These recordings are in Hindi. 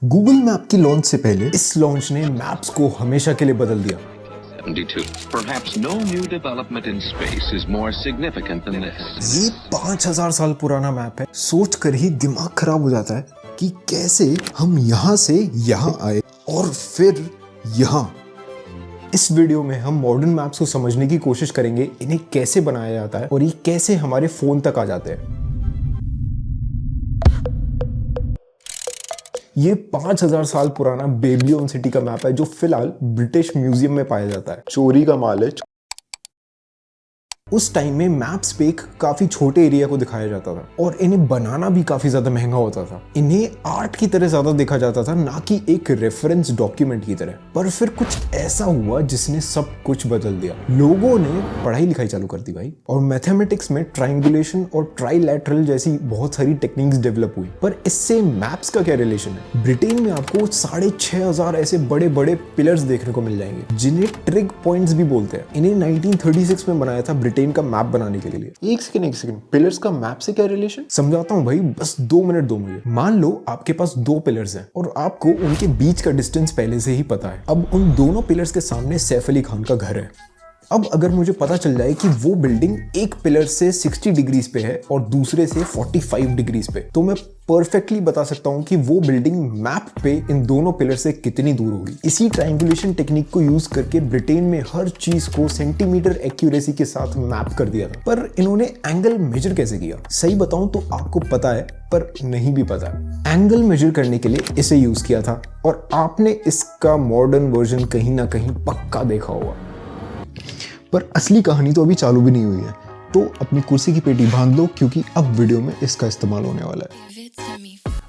गूगल मैप की लॉन्च से पहले इस लॉन्च ने मैप्स को हमेशा के लिए बदल दिया। 72. Perhaps no new development in space is more significant than this. ये 5000 साल पुराना मैप है। सोच कर ही दिमाग खराब हो जाता है कि कैसे हम यहाँ से यहाँ आए और फिर यहाँ। इस वीडियो में हम मॉडर्न मैप्स को समझने की कोशिश करेंगे, इन्हें कैसे बनाया जाता है और ये कैसे हमारे फोन तक आ जाते हैं। ये 5000 साल पुराना बेबीलोन सिटी का मैप है जो फिलहाल ब्रिटिश म्यूजियम में पाया जाता है। चोरी का माल है। उस टाइम में मैप्स पे एक काफी छोटे एरिया को दिखाया जाता था और इन्हें बनाना भी काफी ज्यादा महंगा होता था। इन्हें आर्ट की तरह ज्यादा देखा जाता था, ना कि एक रेफरेंस डॉक्यूमेंट की तरह। पर फिर कुछ ऐसा हुआ जिसने सब कुछ बदल दिया। लोगों ने पढ़ाई लिखाई चालू कर दी भाई, और मैथमेटिक्स में ट्राइंगुलेशन और ट्राइलैटरल जैसी बहुत सारी टेक्निक्स डेवलप हुई। पर इससे मैप्स का क्या रिलेशन है? ब्रिटेन में आपको 6500 ऐसे बड़े बड़े पिलर्स देखने को मिल जाएंगे जिन्हें ट्रिग पॉइंट्स भी बोलते हैं। इन्हें 1936 में बनाया था ब्रिटेन का मैप बनाने के लिए। एक सेकंड, पिलर्स का मैप से क्या रिलेशन? समझाता हूँ भाई, बस 2 मिनट दो मुझे। मान लो आपके पास 2 पिलर्स हैं और आपको उनके बीच का डिस्टेंस पहले से ही पता है। अब उन दोनों पिलर्स के सामने सैफ अली खान का घर है। अब अगर मुझे पता चल जाए कि वो बिल्डिंग एक पिलर से 60 डिग्रीज पे है और दूसरे से 45 डिग्रीज पे, तो मैं परफेक्टली बता सकता हूं कि वो बिल्डिंग मैप पे इन दोनों पिलर से कितनी दूर होगी। इसी ट्रायंगुलेशन टेक्निक को यूज करके ब्रिटेन में हर चीज को सेंटीमीटर एक्यूरेसी के साथ मैप कर दिया था। पर इन्होंने एंगल मेजर कैसे किया? सही बताऊं तो आपको पता है, पर नहीं भी पता। एंगल मेजर करने के लिए इसे यूज किया था और आपने इसका मॉडर्न वर्जन कहीं ना कहीं पक्का देखा होगा। पर असली कहानी तो अभी चालू भी नहीं हुई है, तो अपनी कुर्सी की पेटी बांध लो क्योंकि अब वीडियो में इसका इस्तेमाल होने वाला है।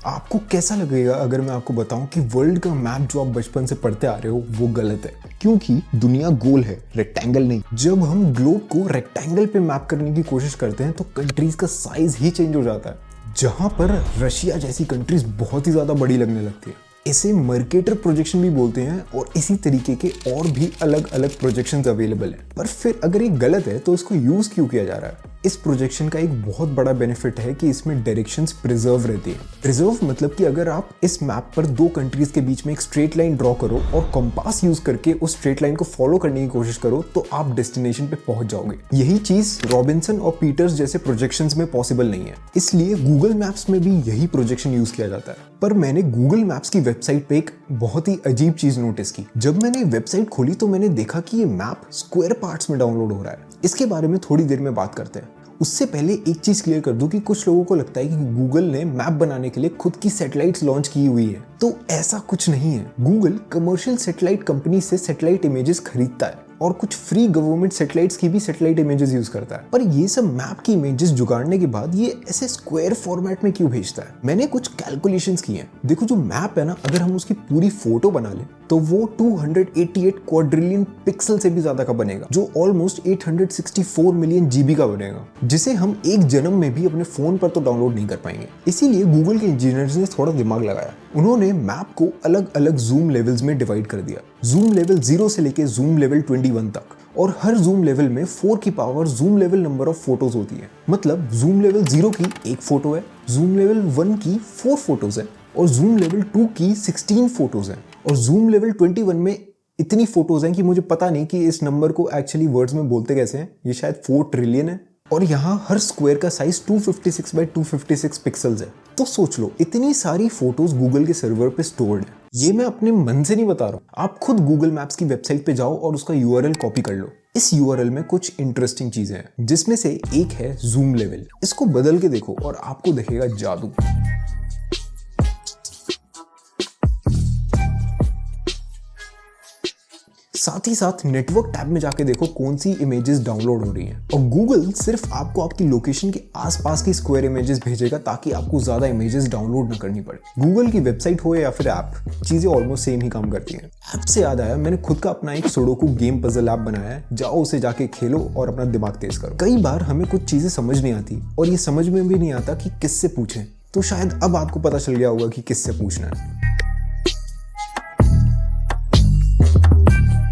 आपको कैसा लगेगा अगर मैं आपको बताऊं कि वर्ल्ड का मैप जो आप बचपन से पढ़ते आ रहे हो वो गलत है? क्योंकि दुनिया गोल है, रेक्टेंगल नहीं। जब हम ग्लोब को रेक्टेंगल पे मैप करने की कोशिश करते हैं तो कंट्रीज का साइज ही चेंज हो जाता है। जहां पर रशिया जैसी कंट्रीज बहुत ही ज्यादा बड़ी लगने लगती है। इसे मर्केटर प्रोजेक्शन भी बोलते हैं और इसी तरीके के और भी अलग अलग प्रोजेक्शंस अवेलेबल हैं। पर फिर अगर ये गलत है तो इसको यूज क्यों किया जा रहा है? इस प्रोजेक्शन का एक बहुत बड़ा बेनिफिट है कि इसमें डायरेक्शंस प्रिजर्व रहती है। प्रिजर्व मतलब कि अगर आप इस मैप पर 2 कंट्रीज के बीच में एक स्ट्रेट लाइन ड्रॉ करो और कंपास यूज करके उस स्ट्रेट लाइन को फॉलो करने की कोशिश करो तो आप डेस्टिनेशन पे पहुंच जाओगे। यही चीज रॉबिन्सन और पीटर्स जैसे प्रोजेक्शंस में पॉसिबल नहीं है, इसलिए गूगल मैप्स में भी यही प्रोजेक्शन यूज किया जाता है। पर मैंने गूगल मैप्स की वेबसाइट पे एक बहुत ही अजीब चीज नोटिस की। जब मैंने वेबसाइट खोली तो मैंने देखा कि ये मैप स्क्वायर पार्ट्स में डाउनलोड हो रहा है। इसके बारे में थोड़ी देर में बात करते हैं। उससे पहले एक चीज क्लियर कर दूं कि कुछ लोगों को लगता है कि गूगल ने मैप बनाने के लिए खुद की सैटेलाइट्स लॉन्च की हुई है, तो ऐसा कुछ नहीं है। गूगल कमर्शियल सैटेलाइट कंपनी से सैटेलाइट इमेजेस खरीदता है और कुछ फ्री गवर्नमेंट सैटेलाइट्स की भी सैटेलाइट इमेजेस यूज करता है। पर ये सब मैप की इमेजेस जुगाड़ने के बाद ये ऐसे स्क्वायर फॉर्मेट में क्यों भेजता है? मैंने कुछ कैलकुलेशंस किए हैं। देखो, जो मैप है ना, अगर हम उसकी पूरी फोटो बना लें तो वो 288 क्वाड्रिलियन पिक्सल से भी ज्यादा का बनेगा, जो ऑलमोस्ट 864 मिलियन जीबी का बनेगा, जिसे हम एक जन्म में भी अपने फोन पर तो डाउनलोड नहीं कर पाएंगे। इसीलिए गूगल के इंजीनियर्स ने थोड़ा दिमाग लगाया। उन्होंने मैप को अलग अलग जूम लेवल्स में डिवाइड कर दिया। जूम लेवल 0 से लेके जूम लेवल 21 तक, और हर जूम लेवल में 4 की power zoom level number of photos होती है। मतलब जूम लेवल 0 की 1 फोटो है, जूम लेवल 1 की 4 फोटोज है, और जूम लेवल 2 की 16 फोटोज हैं, और जूम लेवल 21 में इतनी फोटोज हैं कि मुझे पता नहीं कि इस नंबर को एक्चुअली वर्ड्स में बोलते कैसे हैं। ये शायद 4 ट्रिलियन है। और यहाँ हर स्क्वायर का साइज 256 बाय 256 पिक्सल्स है। तो सोच लो, इतनी सारी फोटोज गूगल के सर्वर पे स्टोर्ड है। ये मैं अपने मन से नहीं बता रहा हूँ। आप खुद गूगल मैप्स की वेबसाइट पे जाओ और उसका यूआरएल कॉपी कर लो। इस यूआरएल में कुछ इंटरेस्टिंग चीजें हैं, जिसमें से एक है जूम लेवल। इसको बदल के देखो और आपको दिखेगा जादू। साथ ही साथ नेटवर्क टैब में जाके देखो कौन सी इमेजेस डाउनलोड हो रही हैं, और गूगल सिर्फ आपको आपकी लोकेशन के आसपास की स्क्वायर इमेजेस भेजेगा ताकि आपको ज्यादा इमेजेस डाउनलोड ना करनी पड़े। गूगल की वेबसाइट हो या फिर ऐप, चीजें ऑलमोस्ट सेम ही काम करती हैं। ऐप से याद आया, मैंने खुद का अपना एक सुडोकू गेम पजल ऐप बनाया है। जाओ उसे जाके खेलो और अपना दिमाग तेज करो। कई बार हमें कुछ चीजें समझ नहीं आती और ये समझ में भी नहीं आता कि किससे पूछें, तो शायद अब आपको पता चल गया होगा कि किससे पूछना है।